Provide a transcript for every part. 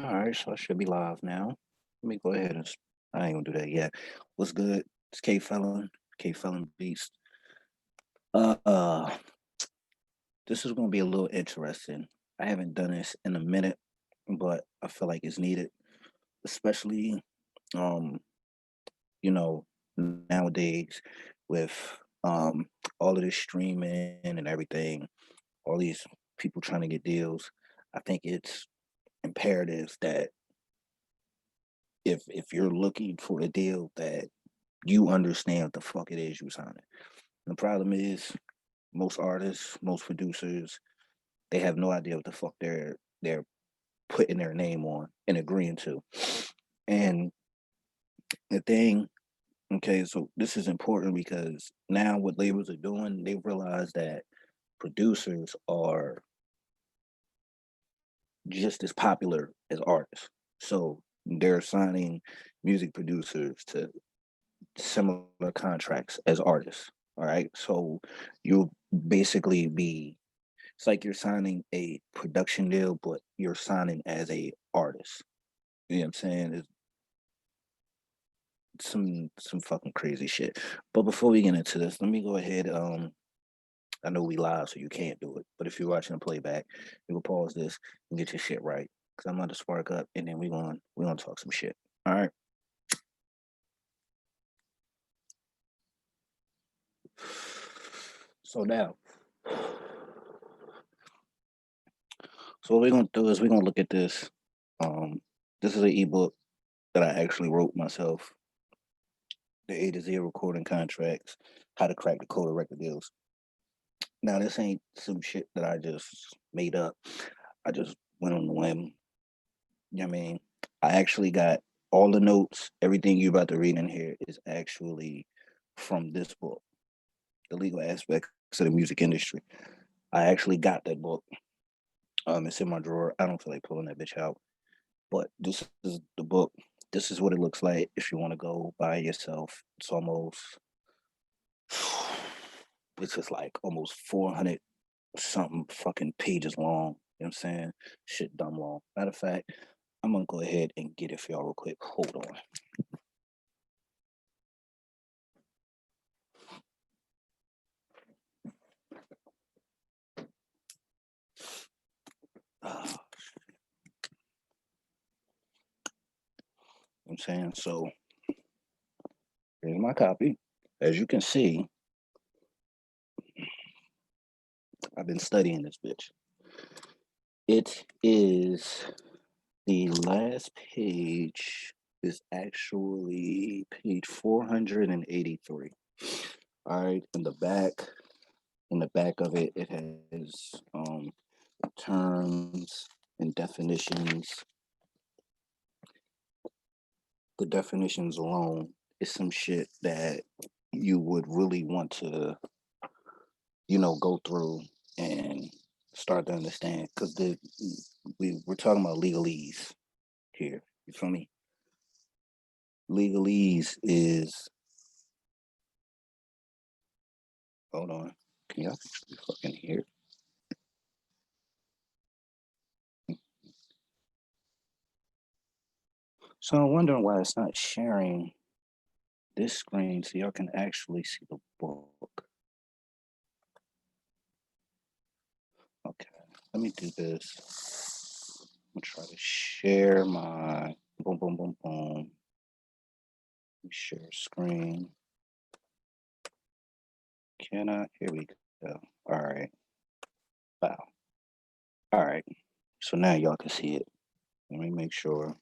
All right, so I should be live now. Let me go ahead and I ain't gonna do that yet. What's good? It's K Felon Beast. Uh, uh, this is gonna be a little interesting. I haven't done this in a minute, but I feel like it's needed, especially um, nowadays with all of this streaming and everything, all these people trying to get deals. I think it's imperative that if you're looking for a deal that you understand what the fuck it is you signing. The problem is most artists, most producers, they have no idea what the fuck they're putting their name on and agreeing to. And the thing, okay, so this is important because now what labels are doing, they realize that producers are just as popular as artists. So they're signing music producers to similar contracts as artists. All right. So you'll basically be it's like you're signing a production deal, but you're signing as a artist. You know what I'm saying? It's some fucking crazy shit. But before we get into this, let me go ahead. I know we live, so you can't do it. But if you're watching a playback, you can pause this and get your shit right. Cause I'm about to spark up and then we're gonna talk some shit. All right. So now, so what we're gonna do is we're gonna look at this. Um, this is an ebook that I actually wrote myself. The A to Z recording contracts, how to crack the code of record deals. Now this ain't some shit that I just made up. I just went on the whim. You know what I mean? I actually got all the notes, everything you're about to read in here is actually from this book, The Legal Aspects of the Music Industry. I actually got that book. It's in my drawer. I don't feel like pulling that bitch out. But this is the book. This is what it looks like if you want to go by yourself. It's almost it's just like almost 400 something fucking pages long. You know what I'm saying? Shit dumb long. Matter of fact, I'm gonna go ahead and get it for y'all real quick. Hold on. Uh, I'm saying so here's my copy. As you can see, I've been studying this bitch. It is the last page is actually page 483. All right, in the back of it, it has terms and definitions. The definitions alone is some shit that you would really want to, go through and start to understand because we're talking about legalese here. You feel me? Legalese is hold on. Can y'all actually fucking hear? So I'm wondering why it's not sharing this screen so y'all can actually see the book. Okay, let me do this. I'm gonna try to share my boom, boom, boom, boom. Share screen. Can I? Here we go. All right. Wow. All right. So now y'all can see it. Let me make sure.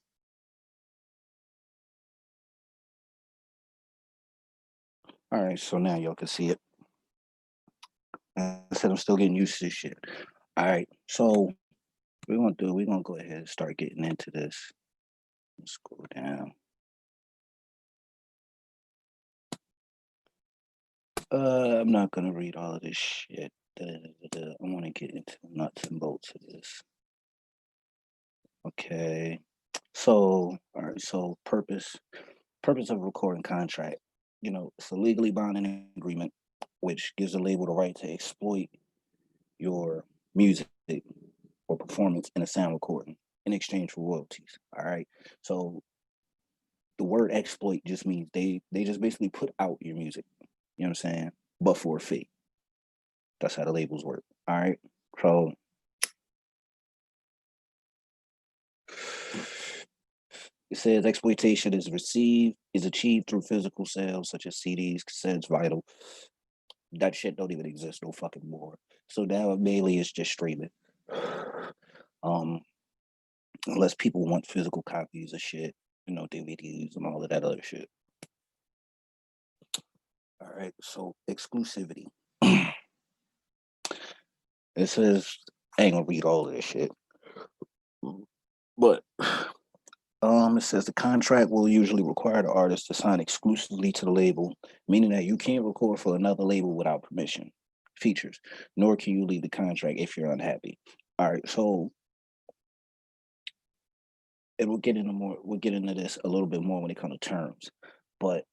All right. So now y'all can see it. I said I'm still getting used to this shit. All right. So we're gonna go ahead and start getting into this. Let's go down. I'm not gonna read all of this shit. I want to get into the nuts and bolts of this. Okay. So, all right. So, purpose of a recording contract. It's a legally binding agreement which gives the label the right to exploit your music or performance in a sound recording. in exchange for royalties. All right. So the word exploit just means they just basically put out your music. You know what I'm saying? But for a fee. That's how the labels work. All right. So it says exploitation is achieved through physical sales such as CDs, cassettes, vinyl. That shit don't even exist no fucking more. So now mainly it's just streaming. Um, unless people want physical copies of shit, DVDs and all of that other shit. All right, so exclusivity. It says I ain't gonna read all of this shit, but it says the contract will usually require the artist to sign exclusively to the label, meaning that you can't record for another label without permission, features, nor can you leave the contract if you're unhappy. All right, so and we'll get into this a little bit more when it comes to terms. But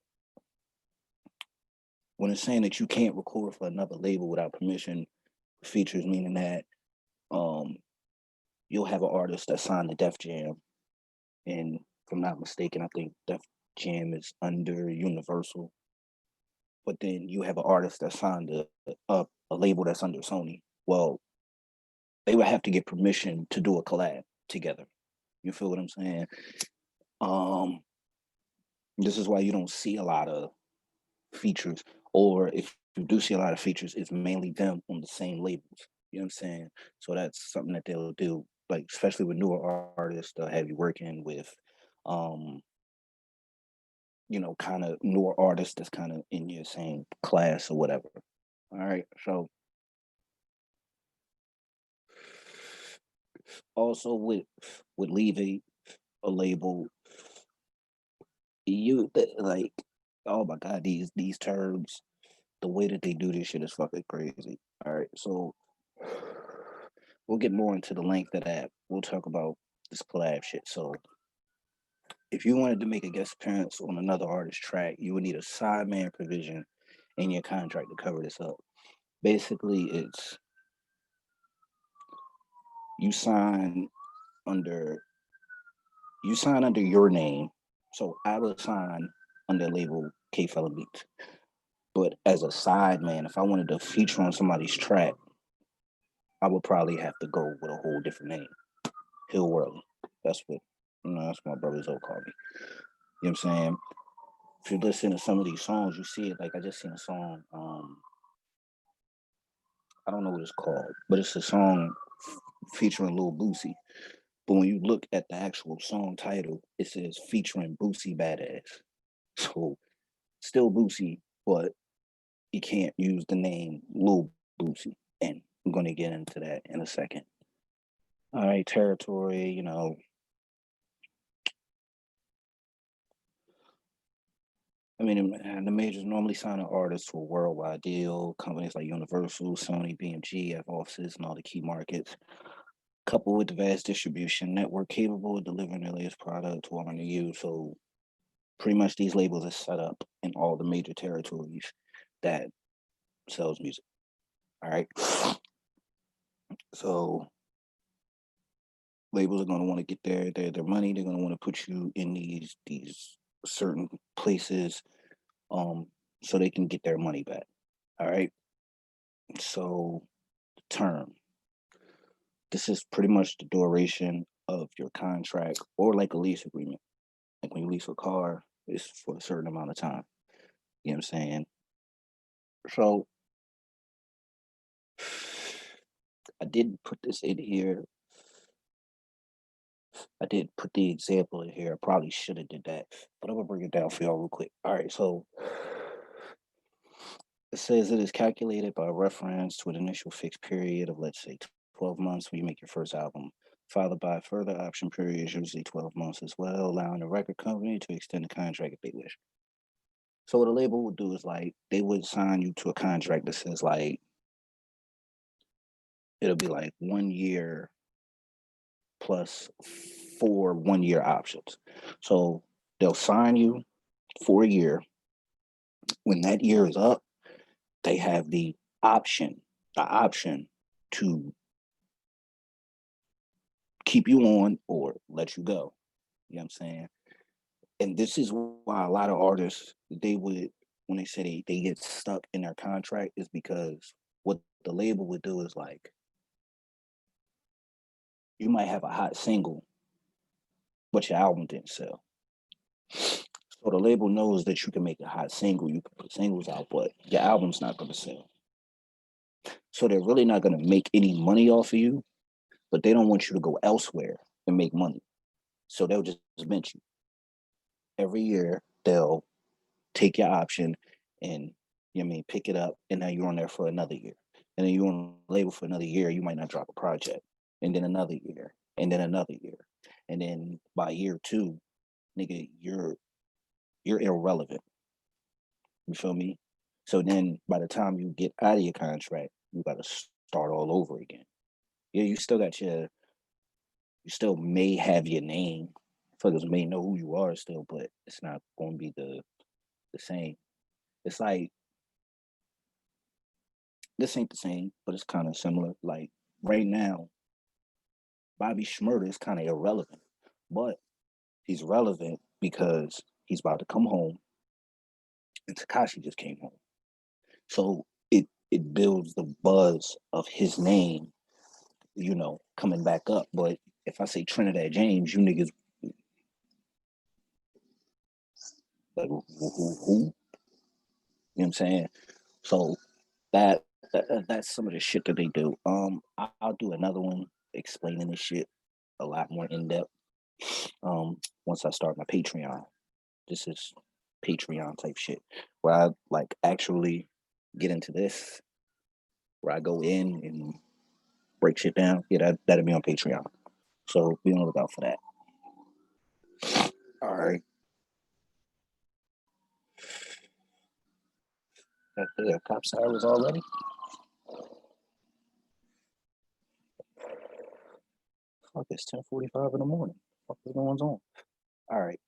when it's saying that you can't record for another label without permission, features meaning that um you'll have an artist that signed to Def Jam, and if I'm not mistaken, I think Def Jam is under Universal. But then you have an artist that signed a label that's under Sony. Well, they would have to get permission to do a collab together. You feel what I'm saying? Um, this is why you don't see a lot of features, or if you do see a lot of features, it's mainly them on the same labels. You know what I'm saying? So that's something that they'll do, like especially with newer artists, they'll have you working with um kind of newer artists that's kind of in your same class or whatever. All right. So also with leaving a label, like, oh my god, these terms, the way that they do this shit is fucking crazy. All right. So we'll get more into the length of that. We'll talk about this collab shit. So if you wanted to make a guest appearance on another artist track, you would need a sideman provision in your contract to cover this up. Basically, it's you sign under you sign under your name. So I would sign under label K Fella Beats. But as a sideman, if I wanted to feature on somebody's track, I would probably have to go with a whole different name. Hill Worley. That's what that's what my brothers all call me. You know what I'm saying? If you listen to some of these songs, you see it. Like I just seen a song. I don't know what it's called, but it's a song featuring Lil Boosie. But when you look at the actual song title, it says featuring Boosie Badass. So still Boosie, but you can't use the name Lil Boosie. And I'm going to get into that in a second. All right, territory, I mean, the majors normally sign an artist to a worldwide deal. Companies like Universal, Sony, BMG have offices in all the key markets. Coupled with the vast distribution network capable of delivering their latest product to all near you. So pretty much these labels are set up in all the major territories that sells music. All right. So labels are going to want to get their money. They're going to want to put you in these certain places, so they can get their money back. All right. So term. This is pretty much the duration of your contract or like a lease agreement. Like when you lease a car, it's for a certain amount of time. You know what I'm saying? So I didn't put this in here. I did put the example in here. I probably should have did that, but I'm gonna bring it down for y'all real quick. All right, so it says it is calculated by reference to an initial fixed period of, let's say, 12 months when you make your first album, followed by a further option period, usually 12 months as well, allowing the record company to extend the contract if they wish. So what a label would do is like they would sign you to a contract that says like it'll be like 1 year plus 4 1 year options. So they'll sign you for a year. When that year is up, they have the option to keep you on or let you go. You know what I'm saying? And this is why a lot of artists they would when they say they get stuck in their contract is because what the label would do is like you might have a hot single, but your album didn't sell. So the label knows that you can make a hot single, you can put singles out, but your album's not gonna sell. So they're really not gonna make any money off of you, but they don't want you to go elsewhere and make money. So they'll just bench you. Every year they'll take your option and you know what I mean pick it up and now you're on there for another year. And then you're on the label for another year, you might not drop a project. And then another year, and then another year. And then by year two, nigga, you're irrelevant. You feel me? So then by the time you get out of your contract, you gotta start all over again. Yeah, you still may have your name. Fuckers may know who you are still, but it's not gonna be the same. It's like this ain't the same, but it's kind of similar. Like right now, Bobby Shmurda is kind of irrelevant, but he's relevant because he's about to come home, and Takashi just came home. So it builds the buzz of his name, coming back up. But if I say Trinidad James, you niggas like who? You know what I'm saying? So that's some of the shit that they do. I'll do another one explaining this shit a lot more in depth. Once I start my Patreon. This is Patreon type shit where I like actually get into this, where I go in and break shit down. Yeah, that'll be on Patreon. So be on the lookout for that. All right. Yeah, cop sirens already. Fuck, it's 10:45 in the morning. Fuck is going on? All right.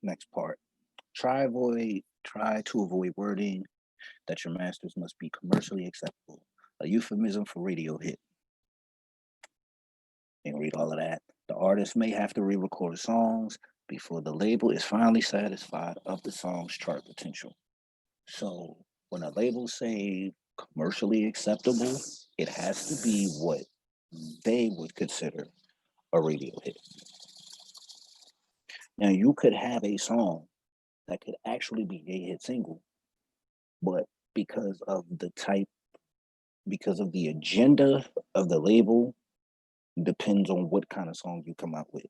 Next part. Try to avoid wording that your masters must be commercially acceptable. A euphemism for radio hit. And read all of that. The artist may have to re-record songs before the label is finally satisfied of the song's chart potential. So when a label say commercially acceptable, it has to be what they would consider a radio hit. Now you could have a song that could actually be a hit single, but because of the agenda of the label, depends on what kind of song you come out with.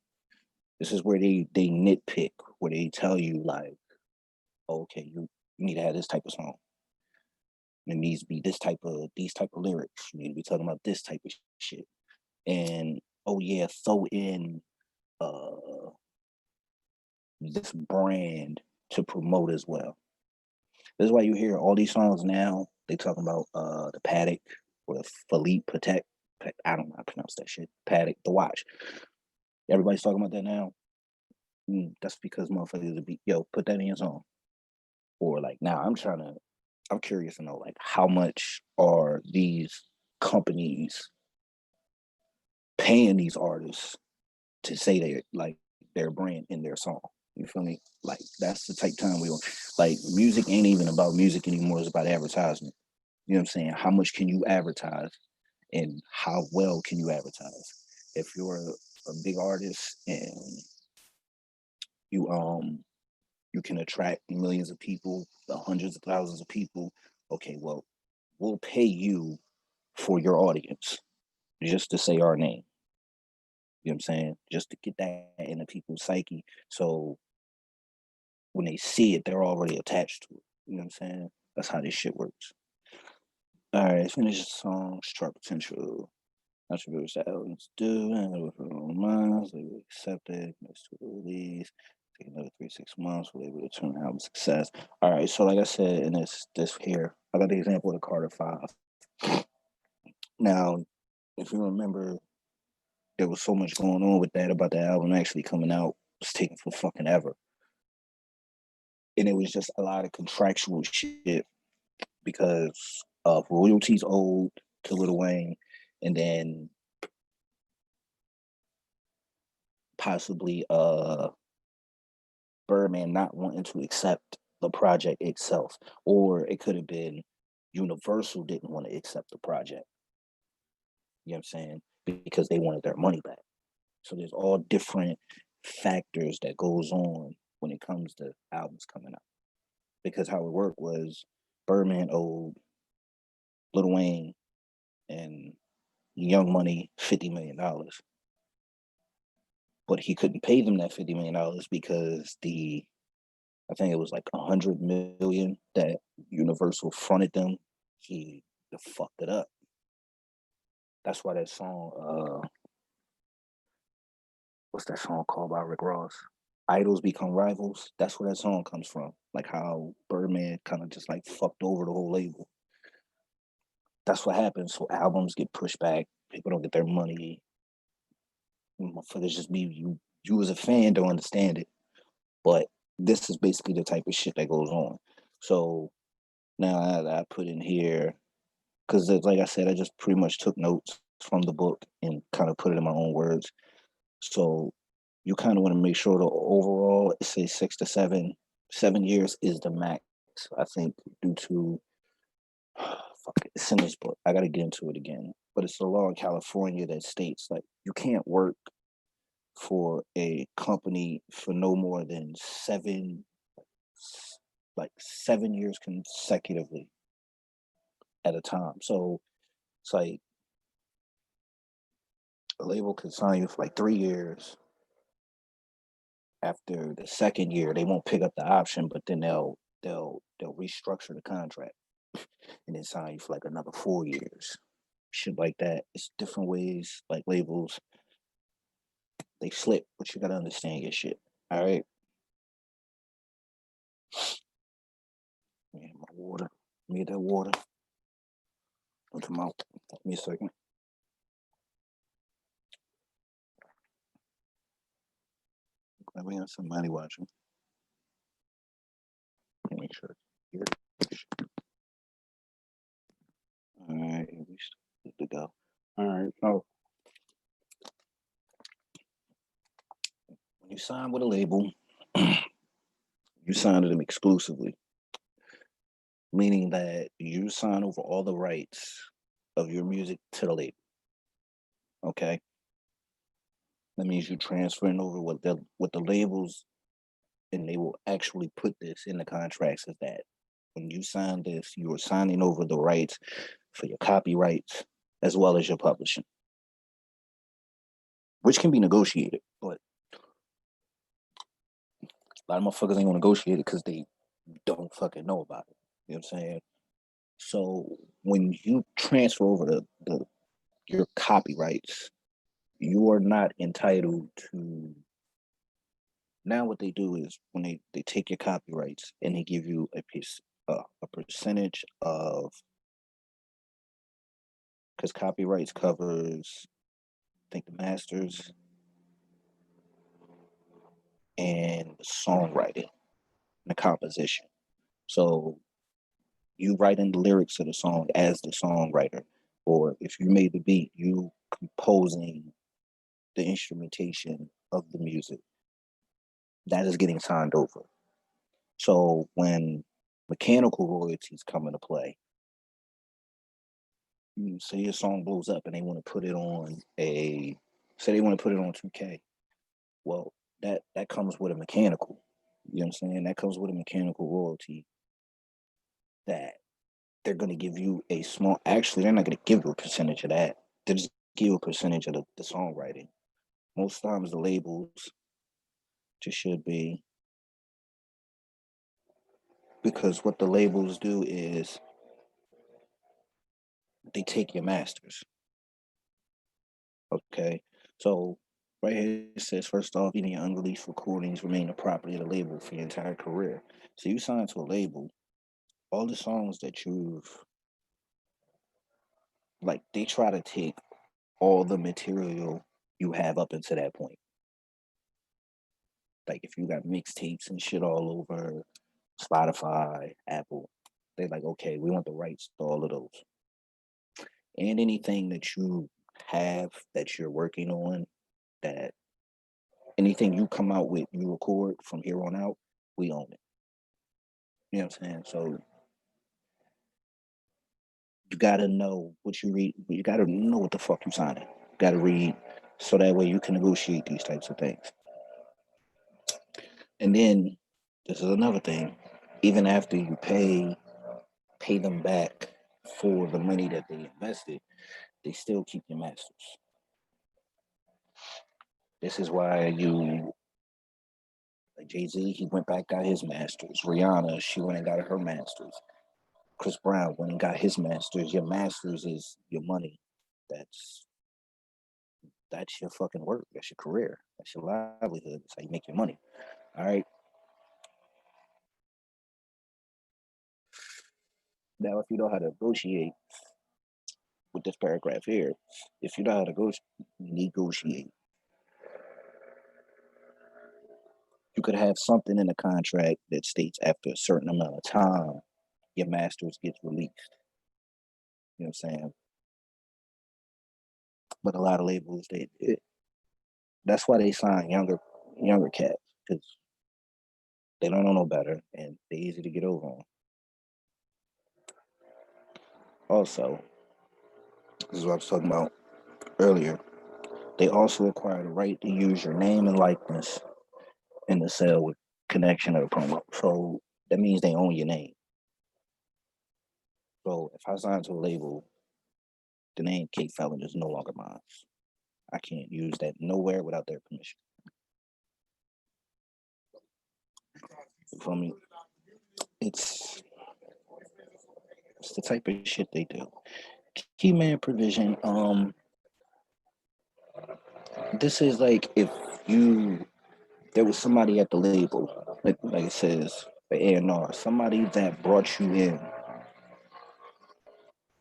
This is where they nitpick, where they tell you like, okay, you need to have this type of song. It needs to be these type of lyrics. You need to be talking about this type of shit. And oh yeah, throw in uh this brand to promote as well. This is why you hear all these songs now. They talking about the Paddock or the Philippe Patek. I don't know how to pronounce that shit. Paddock, the watch. Everybody's talking about that now. That's because motherfuckers would be put that in your song. Or like now I'm curious to know like how much are these companies paying these artists to say they like their brand in their song. You feel me? Like that's the type of time we on. Like music ain't even about music anymore. It's about advertisement. You know what I'm saying? How much can you advertise and how well can you advertise? If you're a big artist and you you can attract millions of people, hundreds of thousands of people, okay, well, we'll pay you for your audience just to say our name. You know what I'm saying? Just to get that into people's psyche. So when they see it, they're already attached to it. You know what I'm saying? That's how this shit works. All right, finish the song. Chart potential. Attributes that elements do, and minds, they will accept it. Next to the release. Take another 3 6 months. Will they will determine how success. All right, so like I said in this here, I got the example of the Carter Five. Now, if you remember, there was so much going on with that about the album actually coming out. It was taking for fucking ever. And it was just a lot of contractual shit because of royalties owed to Lil Wayne, and then possibly Birdman not wanting to accept the project itself, or it could have been Universal didn't want to accept the project. You know what I'm saying? Because they wanted their money back. So there's all different factors that goes on when it comes to albums coming out. Because how it worked was Birdman owed Lil Wayne and Young Money $50 million, but he couldn't pay them that $50 million because I think it was like 100 million that Universal fronted them. He fucked it up. That's why that song, what's that song called by Rick Ross? Idols Become Rivals. That's where that song comes from. Like how Birdman kind of just like fucked over the whole label. That's what happens. So albums get pushed back. People don't get their money. Motherfuckers just be you as a fan don't understand it. But this is basically the type of shit that goes on. So now I put in here, because like I said, I just pretty much took notes from the book and kind of put it in my own words. So you kind of want to make sure the overall, say 6 to 7 years is the max. I think due to fuck it, it's in this book. I got to get into it again, but it's a law in California that states like you can't work for a company for no more than 7 years consecutively at a time. So it's like a label could sign you for like 3 years. After the second year, they won't pick up the option, but then they'll restructure the contract and then sign you for like another 4 years. Shit like that. It's different ways, like labels, they slip, but you gotta understand your shit. All right. Man, my water. Need that water. Into my give me a second. Glad we have somebody watching. Let me make sure. Here. All right, we good to go. All right. So when you sign with a label, you sign to them exclusively, meaning that you sign over all the rights of your music to the label. Okay. That means you transferring over what the labels, and they will actually put this in the contracts, is that when you sign this, you are signing over the rights for your copyrights as well as your publishing, which can be negotiated, but a lot of motherfuckers ain't gonna negotiate it because they don't fucking know about it. You know what I'm saying? So when you transfer over your copyrights, you are not entitled to. Now what they do is when they take your copyrights and they give you a percentage of, because copyrights covers I think the masters and the songwriting and the composition. So you writing the lyrics of the song as the songwriter, or if you made the beat, you composing the instrumentation of the music. That is getting signed over. So when mechanical royalties come into play, you say your song blows up and they want to put it on say they want to put it on 2K. Well, that comes with a mechanical. You know what I'm saying? That comes with a mechanical royalty that they're going to give you a small. Actually, they're not going to give you a percentage of that. They just give you a percentage of the songwriting. Most times, the labels just should be, because what the labels do is they take your masters. Okay, so right here it says, first off, any unreleased recordings remain the property of the label for your entire career. So you sign to a label, all the songs that you've, like, they try to take all the material you have up until that point. Like if you got mixtapes and shit all over Spotify, Apple, they're like, okay, we want the rights to all of those. And anything that you have that you're working on that anything you come out with, you record from here on out, we own it. You know what I'm saying? So you gotta know what you read. You gotta know what the fuck you signing. You gotta read so that way you can negotiate these types of things. And then this is another thing. Even after you pay them back for the money that they invested, they still keep your masters. This is why you like Jay-Z, he went back, got his masters. Rihanna, she went and got her masters. Chris Brown went and got his masters. Your masters is your money. That's that's your fucking work. That's your career. That's your livelihood. That's how you make your money. All right. Now, if you know how to negotiate with this paragraph here, if you know how to negotiate, you could have something in the contract that states after a certain amount of time, your masters gets released. You know what I'm saying? But a lot of labels, that's why they sign younger cats because they don't know no better and they're easy to get over on. Also, this is what I was talking about earlier. They also acquire the right to use your name and likeness in the sale with connection or promo. So that means they own your name. So if I sign to a label, the name Kate Felon is no longer mine. I can't use that nowhere without their permission. For me, it's it's the type of shit they do. Key man provision. This is like if you there was somebody at the label, like it says the A&R, somebody that brought you in,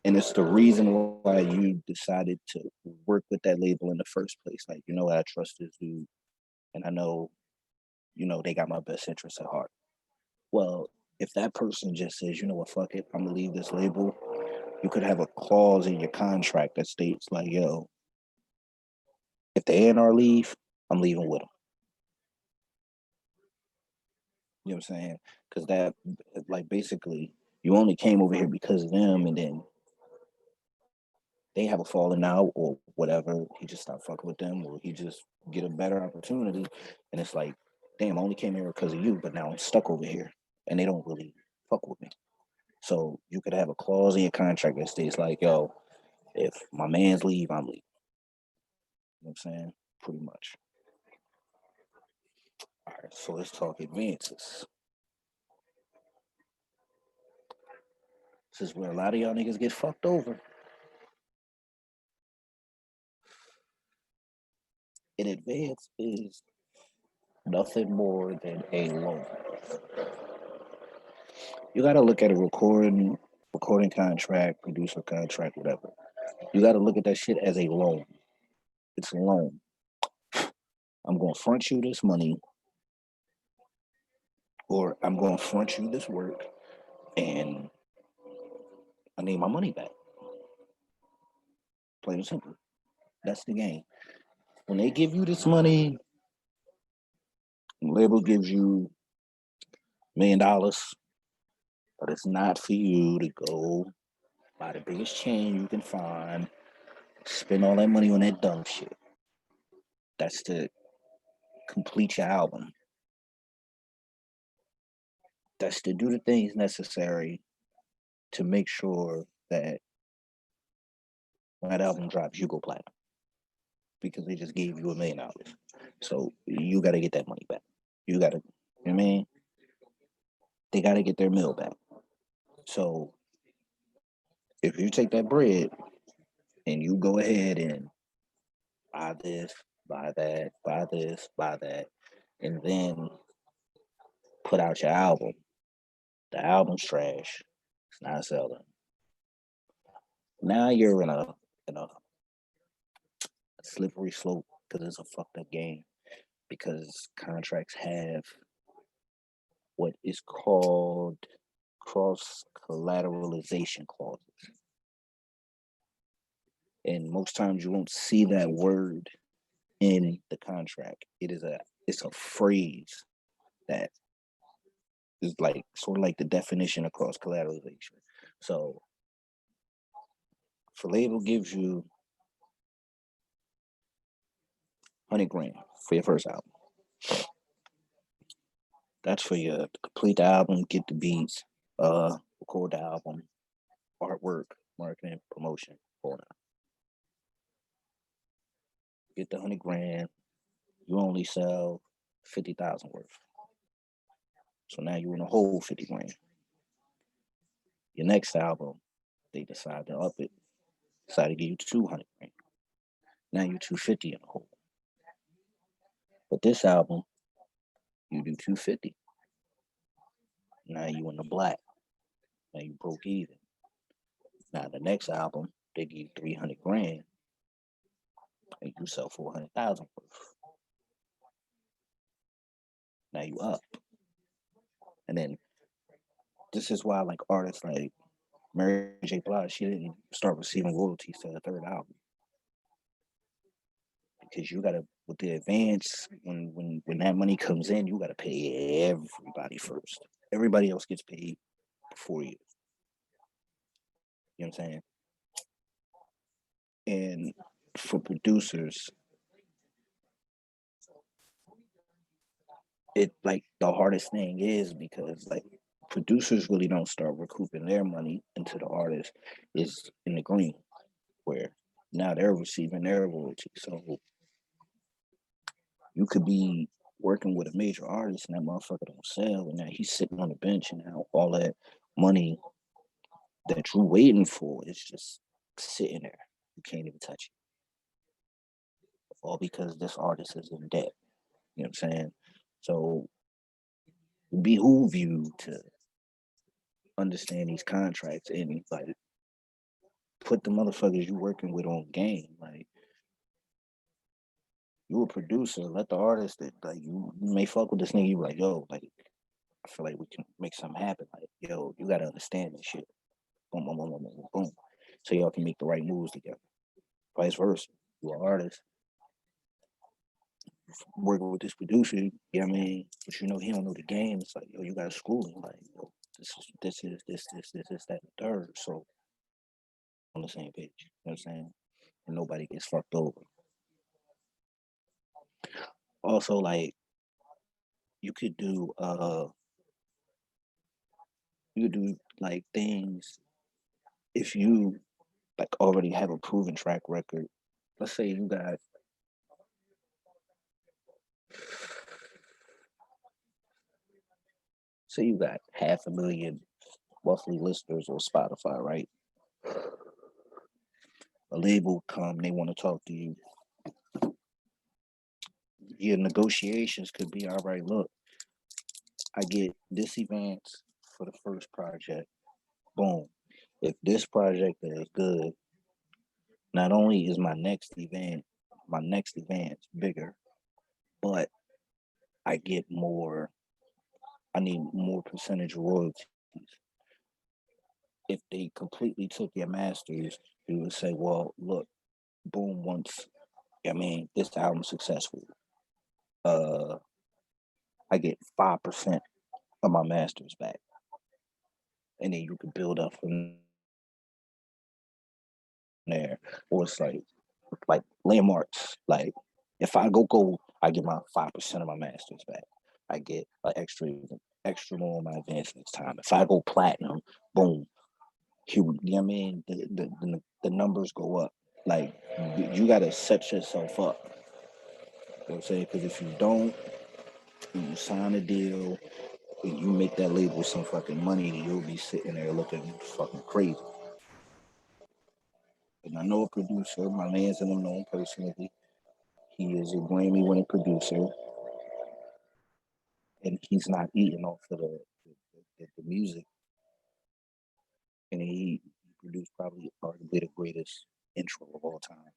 and it's the reason why you decided to work with that label in the first place. Like, you know, I trust this dude, and I know, they got my best interests at heart. Well, if that person just says, you know what, fuck it, I'm gonna leave this label, you could have a clause in your contract that states like, yo, if the A&R leave, I'm leaving with them. You know what I'm saying? Because that, like, basically, you only came over here because of them, and then they have a falling out or whatever. He just stopped fucking with them, or he just get a better opportunity, and it's like, damn, I only came here because of you, but now I'm stuck over here, and they don't really fuck with me. So you could have a clause in your contract that states like, yo, if my man's leave, I'm leaving. You know what I'm saying? Pretty much. All right, so let's talk advances. This is where a lot of y'all niggas get fucked over. An advance is nothing more than a loan. You got to look at a recording contract, producer contract, whatever. You got to look at that shit as a loan. It's a loan. I'm going to front you this money, or I'm going to front you this work, and I need my money back. Plain and simple. That's the game. When they give you this money, label gives you $1 million, but it's not for you to go buy the biggest chain you can find, spend all that money on that dumb shit. That's to complete your album. That's to do the things necessary to make sure that when that album drops, you go platinum because they just gave you $1 million. So you got to get that money back. You got to, you know what I mean? They got to get their mill back. So if you take that bread and you go ahead and buy this, buy that, buy this, buy that, and then put out your album, the album's trash, it's not selling. Now you're in a slippery slope because it's a fucked up game because contracts have what is called cross collateralization clauses. And most times you won't see that word in the contract. It's a phrase that is like sort of like the definition of cross collateralization. So if a label gives you 100 grand for your first album, that's for you to complete the album, get the beats, record the album, artwork, marketing, promotion, all that. Get the 100 grand, you only sell 50,000 worth. So now you in a whole 50 grand. Your next album, they decide to up it, decide to give you 200 grand. Now you're 250 in a hole. But this album, you do 250. Now you in the black. Now you broke even. Now the next album, they give you 300 grand and you sell 400,000 worth. Now you up. And then this is why like artists like Mary J. Blige, she didn't start receiving royalties to the third album. Because you gotta, with the advance, when that money comes in, you gotta pay everybody first. Everybody else gets paid before you. You know what I'm saying? And for producers, it like the hardest thing is because like producers really don't start recouping their money until the artist is in the green, where now they're receiving their royalty. So you could be working with a major artist and that motherfucker don't sell, and now he's sitting on the bench, and now all that money that you're waiting for is just sitting there. You can't even touch it. All because this artist is in debt. You know what I'm saying? So it behoove you to understand these contracts and like put the motherfuckers you working with on game. Like you a producer, let the artist that like you may fuck with this nigga, you like, yo, like I feel like we can make something happen. Like, yo, you gotta understand this shit. Boom, boom, boom, boom, boom, boom. So y'all can make the right moves together. Vice versa. You're an artist working with this producer, you know what I mean? But you know he don't know the game. It's like, yo, you gotta school him. Like, yo, this, that, and third. So on the same page. You know what I'm saying? And nobody gets fucked over. Also, like you could do like things if you like already have a proven track record. Let's say you got half a million monthly listeners on Spotify, right? A label come, they want to talk to you. Your negotiations could be, all right, look, I get this event for the first project. Boom. If this project is good, not only is my next event bigger, but I get more, I need more percentage royalties. If they completely took your masters, you would say, well, look, boom, once, I mean, this album's successful, I get 5% of my masters back. And then you can build up from there. Or it's like landmarks. Like if I go gold, I get my 5% of my masters back. I get an extra more on my advance next time. If I go platinum, boom, you know what I mean? The numbers go up. Like you gotta set yourself up. You know what I'm saying? Because if you don't, you sign a deal, and you make that label some fucking money, you'll be sitting there looking fucking crazy. And I know a producer, my man's in him known personally. He is a Grammy winning producer, and he's not eating off of the music. And he produced probably arguably the greatest intro of all time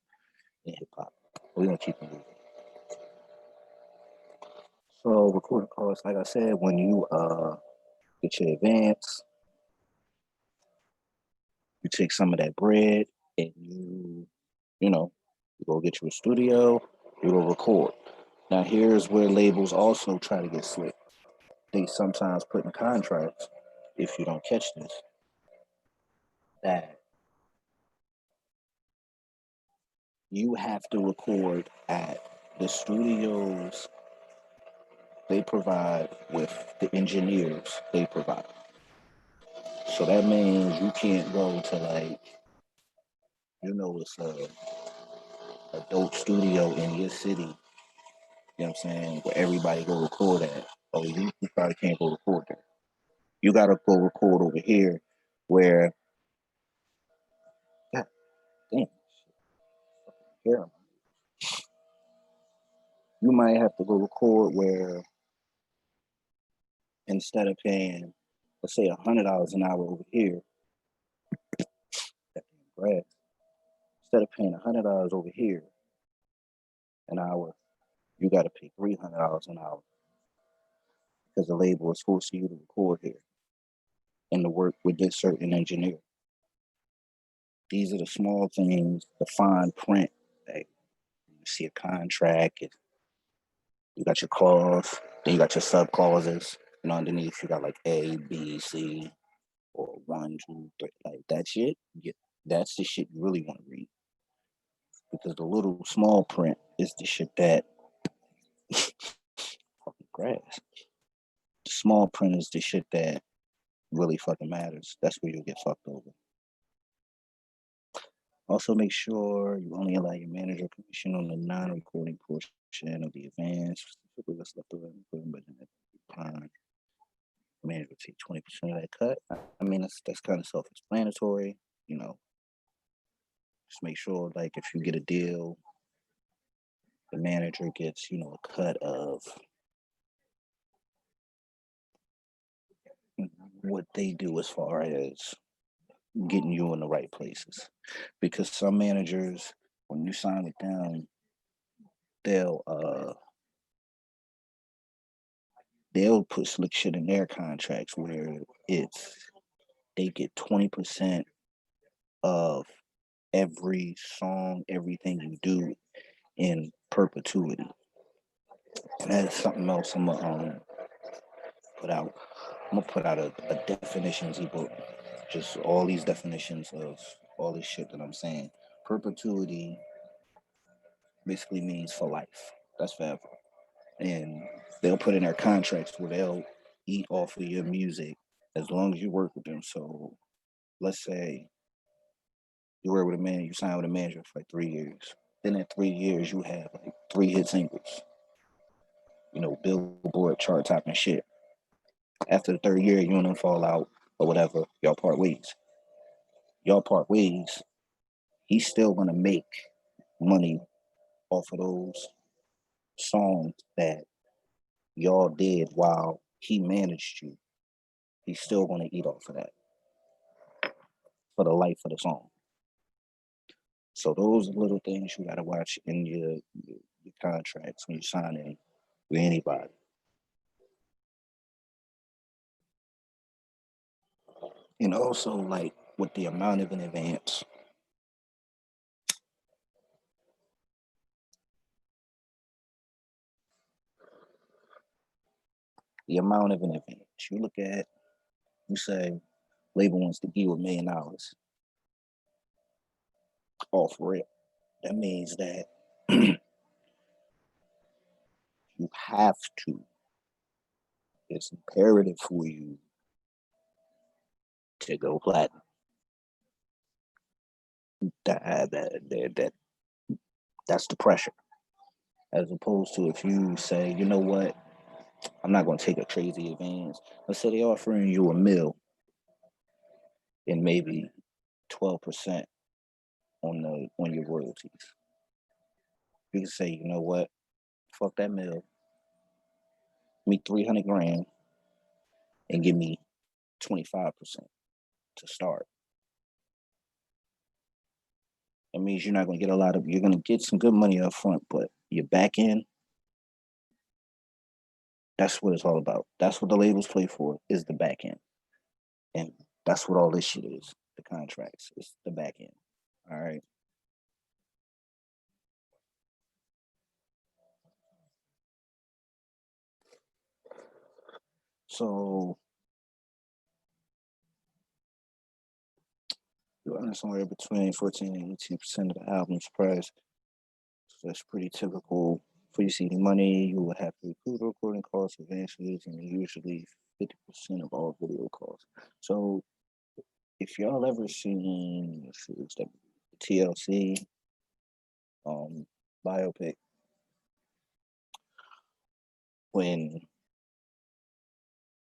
in hip hop. We're gonna keep it moving. So recording costs, like I said, when you get your advance, you take some of that bread and you know, you go get you a studio, it will record. Now here's where labels also try to get slick. They sometimes put in contracts, if you don't catch this, that you have to record at the studios they provide with the engineers they provide. So that means you can't go to like, it's a dope studio in your city, you know what I'm saying, where everybody go record at. Oh, you probably can't go record there. You gotta go record over here where, God damn, yeah, you might have to go record where instead of paying, let's say $100 an hour over here, that grass, instead of paying $100 over here an hour, you got to pay $300 an hour because the label is forcing you to record here and to work with this certain engineer. These are the small things, the fine print. Like you see a contract, you got your clause, then you got your sub clauses, and underneath you got like A, B, C, or 1, 2, 3. Like that shit, that's the shit you really want to read because the little small print is the shit that fucking grass. The small print is the shit that really fucking matters. That's where you'll get fucked over. Also, make sure you only allow your manager commission on the non-recording portion of the advance, specifically what's left over in the budget at the time. The manager will take 20% of that cut. I mean, that's kind of self-explanatory. Just make sure, like, if you get a deal, the manager gets, a cut of what they do as far as getting you in the right places. Because some managers, when you sign with them, they'll they'll put slick shit in their contracts where they get 20% of every song, everything you do in perpetuity. And that's something else put out. I'm gonna put out a definitions ebook, just all these definitions of all this shit that I'm saying. Perpetuity basically means for life. That's forever. And they'll put in their contracts where they'll eat off of your music as long as you work with them. So let's say you work with a man, you sign with a manager for like 3 years. Then in 3 years, you have like 3 hit singles, Billboard chart topping shit. After the third year, you and them fall out or whatever, y'all part ways. Y'all part ways, he's still gonna make money off of those songs that y'all did while he managed you. He's still gonna eat off of that for the life of the song. So those little things you gotta watch in your contracts when you're signing with anybody. And also like with the amount of an advance. The amount of an advance. You say label wants to give you $1 million off rip. That means that you have to. It's imperative for you to go platinum. That's the pressure. As opposed to if you say, you know what, I'm not going to take a crazy advance. Let's say they're offering you $1 million and maybe 12% on your royalties. You can say, you know what, fuck that $1 million, me 300 grand, and give me 25% to start. That means you're not going to get you're going to get some good money up front, but your back end, that's what it's all about. That's what the labels play for, is the back end. And that's what all this shit is, the contracts. It's the back end. All right. So you earn somewhere between 14 and 18% of the album's price. So that's pretty typical. For you see the money, you will have to include recording costs, advances, and usually 50% of all video costs. So if y'all ever seen the TLC biopic, when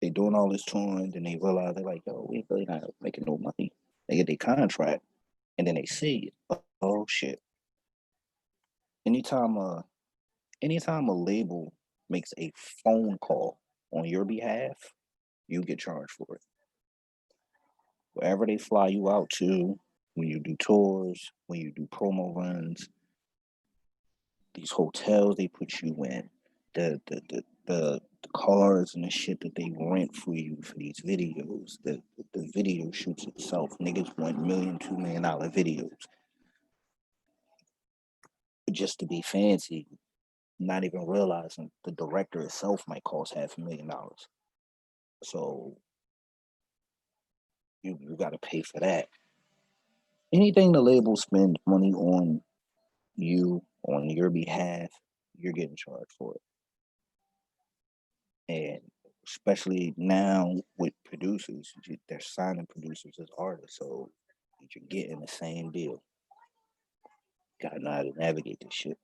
they doing all this touring, then they realize they're like, yo, we really not making no money. They get their contract, and then they see, oh shit. Anytime anytime a label makes a phone call on your behalf, you get charged for it. Wherever they fly you out to, when you do tours, when you do promo runs, these hotels they put you in, the cars and the shit that they rent for you for these videos, the video shoots itself. Niggas want $1 million, $2 million videos just to be fancy, not even realizing the director itself might cost $500,000. So you got to pay for that. Anything the label spends money on you on your behalf, you're getting charged for it. And especially now with producers, they're signing producers as artists, so you're getting the same deal. Gotta know how to navigate this shit.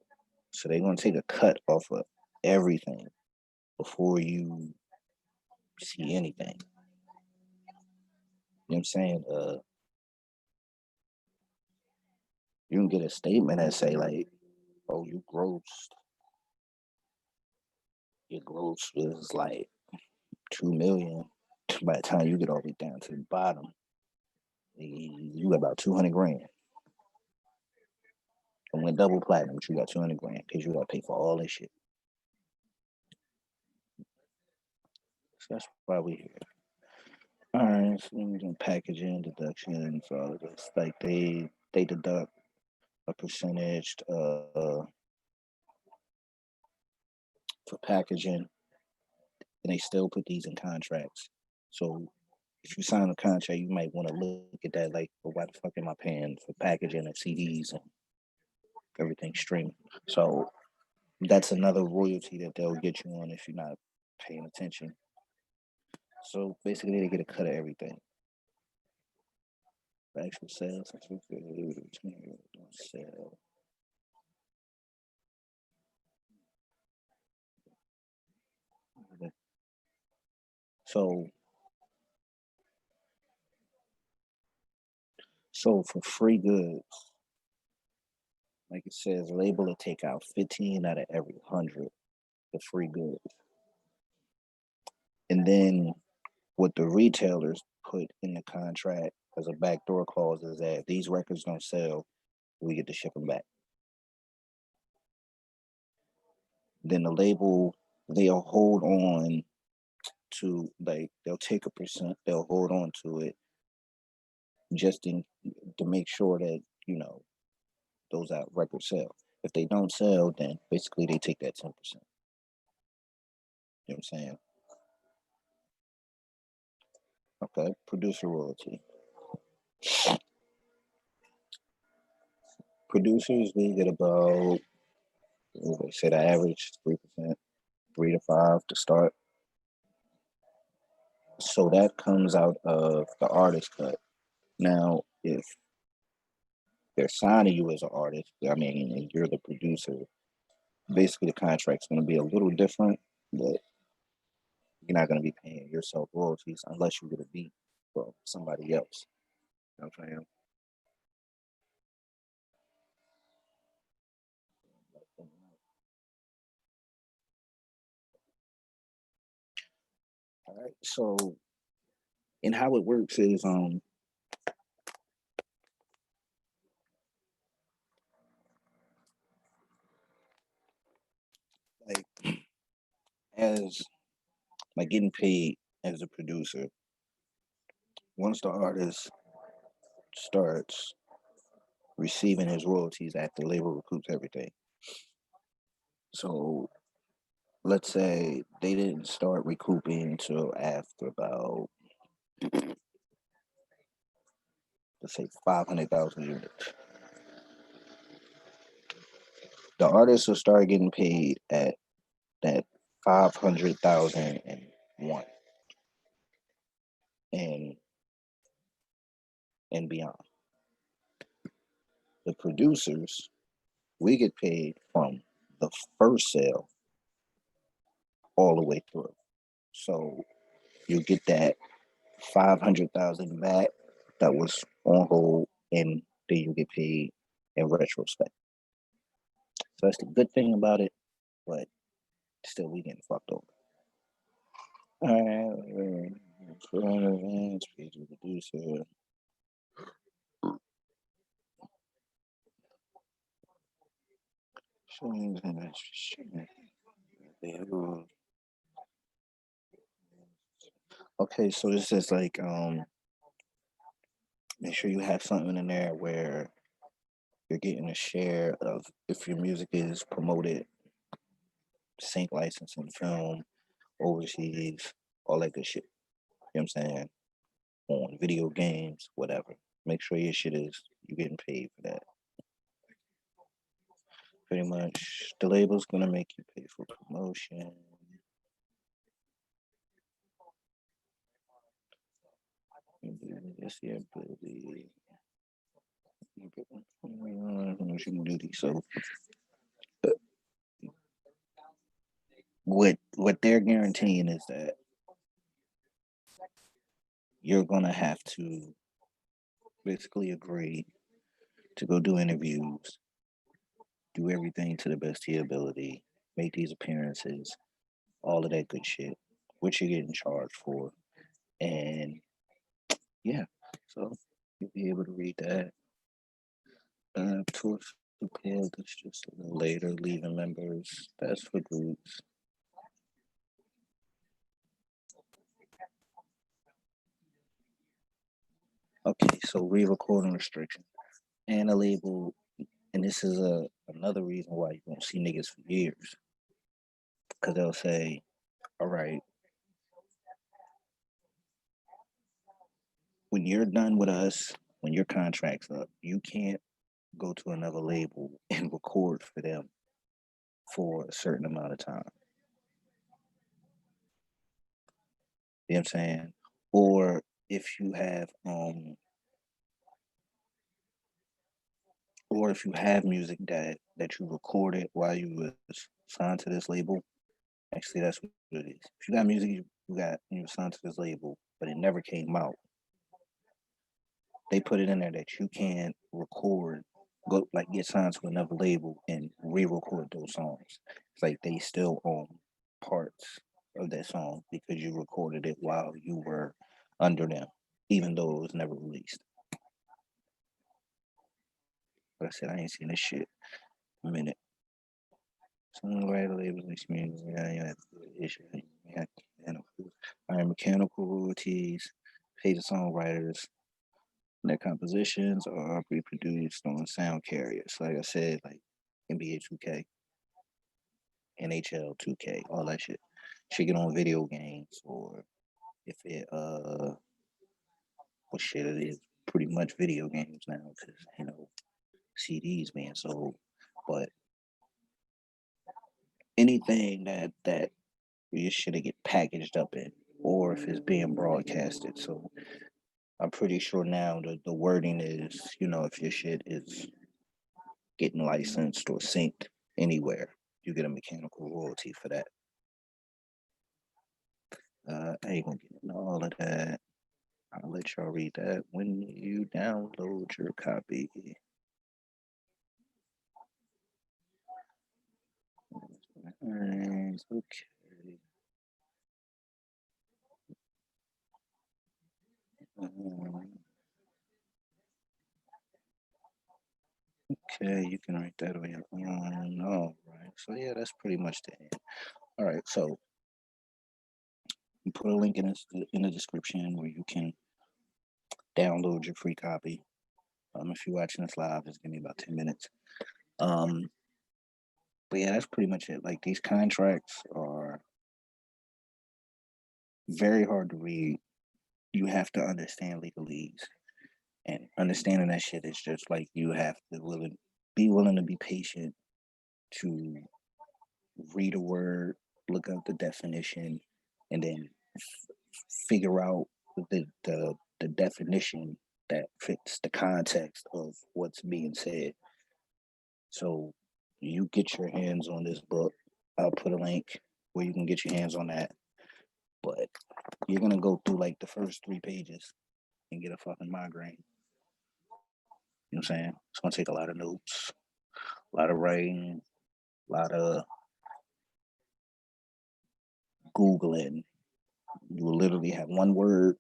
So they're gonna take a cut off of everything before you see anything. You know what I'm saying? You can get a statement that say like, "Oh, your gross was like 2 million." By the time you get all the way down to the bottom, you got about 200 grand. And went double platinum, you got 200 grand because you got to pay for all this shit. So that's why we here. All right, so then we're doing packaging, deductions, all of this. Like they deduct a percentage for packaging, and they still put these in contracts. So if you sign a contract, you might want to look at that like, well, why the fuck am I paying for packaging and CDs and everything streaming? So that's another royalty that they'll get you on if you're not paying attention. So basically, they get a cut of everything. The actual sales, sale. So, so for free goods, like it says, label will take out 15 out of every 100 the free goods. And then what the retailers put in the contract as a backdoor clause is that if these records don't sell, we get to ship them back. Then the label, they'll hold on to, like, they'll take a percent, they'll hold on to it just to make sure that, those out records sell. If they don't sell, then basically they take that 10%. You know what I'm saying? Okay, producer royalty. Producers, they get about, they say the average 3%, 3 to 5 to start. So that comes out of the artist cut. Now, if they're signing you as an artist, I mean, and you're the producer, basically the contract's going to be a little different, but you're not going to be paying yourself royalties unless you get a beat from somebody else. You know what I'm saying? All right. So, and how it works is, like as like getting paid as a producer, once the artist starts receiving his royalties after the label recoups everything. So let's say they didn't start recouping until after about, let's say, 500,000 units. The artists will start getting paid at that 500,001 and and beyond. The producers, we get paid from the first sale all the way through. So you get that 500,000 back that was on hold, and then you get paid in retrospect. So that's the good thing about it, but still we getting fucked over. All right, page of producer. Okay, so this is like make sure you have something in there where you're getting a share of if your music is promoted, sync licensing, film, overseas, all that good shit. You know what I'm saying? On video games, whatever. Make sure your shit is you getting paid for that. Pretty much the label's gonna make you pay for promotion. Yes, yeah, ability. You can do these. So what they're guaranteeing is that you're gonna have to basically agree to go do interviews, do everything to the best of your ability, make these appearances, all of that good shit, which you're getting charged for. And yeah, so you'll be able to read that. Towards the pale, that's just a little later, leaving members, that's for groups. Okay, so re-recording restriction and a label, and this is another reason why you won't see niggas for years, because they'll say, all right, when you're done with us, when your contract's up, you can't go to another label and record for them for a certain amount of time. You know what I'm saying? Or if you have or if you have music that you recorded while you was signed to this label, actually that's what it is. If you got music you got you were signed to this label, but it never came out, they put it in there that you can't record, go like get signed to another label and re-record those songs. It's like they still own parts of that song because you recorded it while you were under them, even though it was never released. But I said I ain't seen this shit in a minute. Songwriter labels and community, yeah, issue. Yeah, all right, mechanical royalties, pay the songwriters. Their compositions are reproduced on sound carriers. Like I said, like NBA 2K, NHL 2K, all that shit. Should get on video games or if it well shit it is pretty much video games now because CDs being sold. But anything that you should get packaged up in or if it's being broadcasted. So I'm pretty sure now the wording is, if your shit is getting licensed or synced anywhere, you get a mechanical royalty for that. I ain't gonna get into all of that. I'll let y'all read that when you download your copy. Alright, okay. Okay, you can write that on your own. All right. So yeah, that's pretty much the end. All right. So you put a link in the description where you can download your free copy. If you're watching this live, just give me about 10 minutes. Um, But yeah, that's pretty much it. Like these contracts are very hard to read. You have to understand legalese, and understanding that shit is just like you have to be willing to be patient to read a word, look up the definition, and then figure out the definition that fits the context of what's being said. So you get your hands on this book. I'll put a link where you can get your hands on that. But you're gonna go through like the first 3 pages and get a fucking migraine. You know what I'm saying? It's gonna take a lot of notes, a lot of writing, a lot of Googling. You will literally have one word,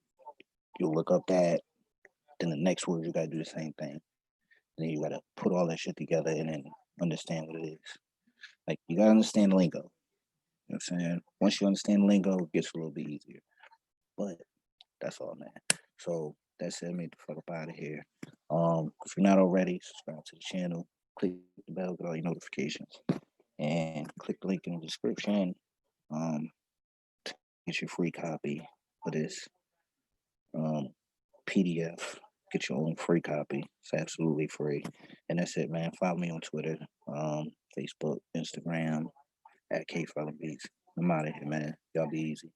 you'll look up that, then the next word you gotta do the same thing. And then you gotta put all that shit together and then understand what it is. Like you gotta understand the lingo. You know what I'm saying? Once you understand the lingo, it gets a little bit easier. But that's all, man. So that's it. Make the fuck up out of here. If you're not already, subscribe to the channel, click the bell, get all your notifications, and click the link in the description. Um, to get your free copy of this um PDF. Get your own free copy. It's absolutely free. And that's it, man. Follow me on Twitter, Facebook, Instagram, at KFollowBeats. I'm out of here, man. Y'all be easy.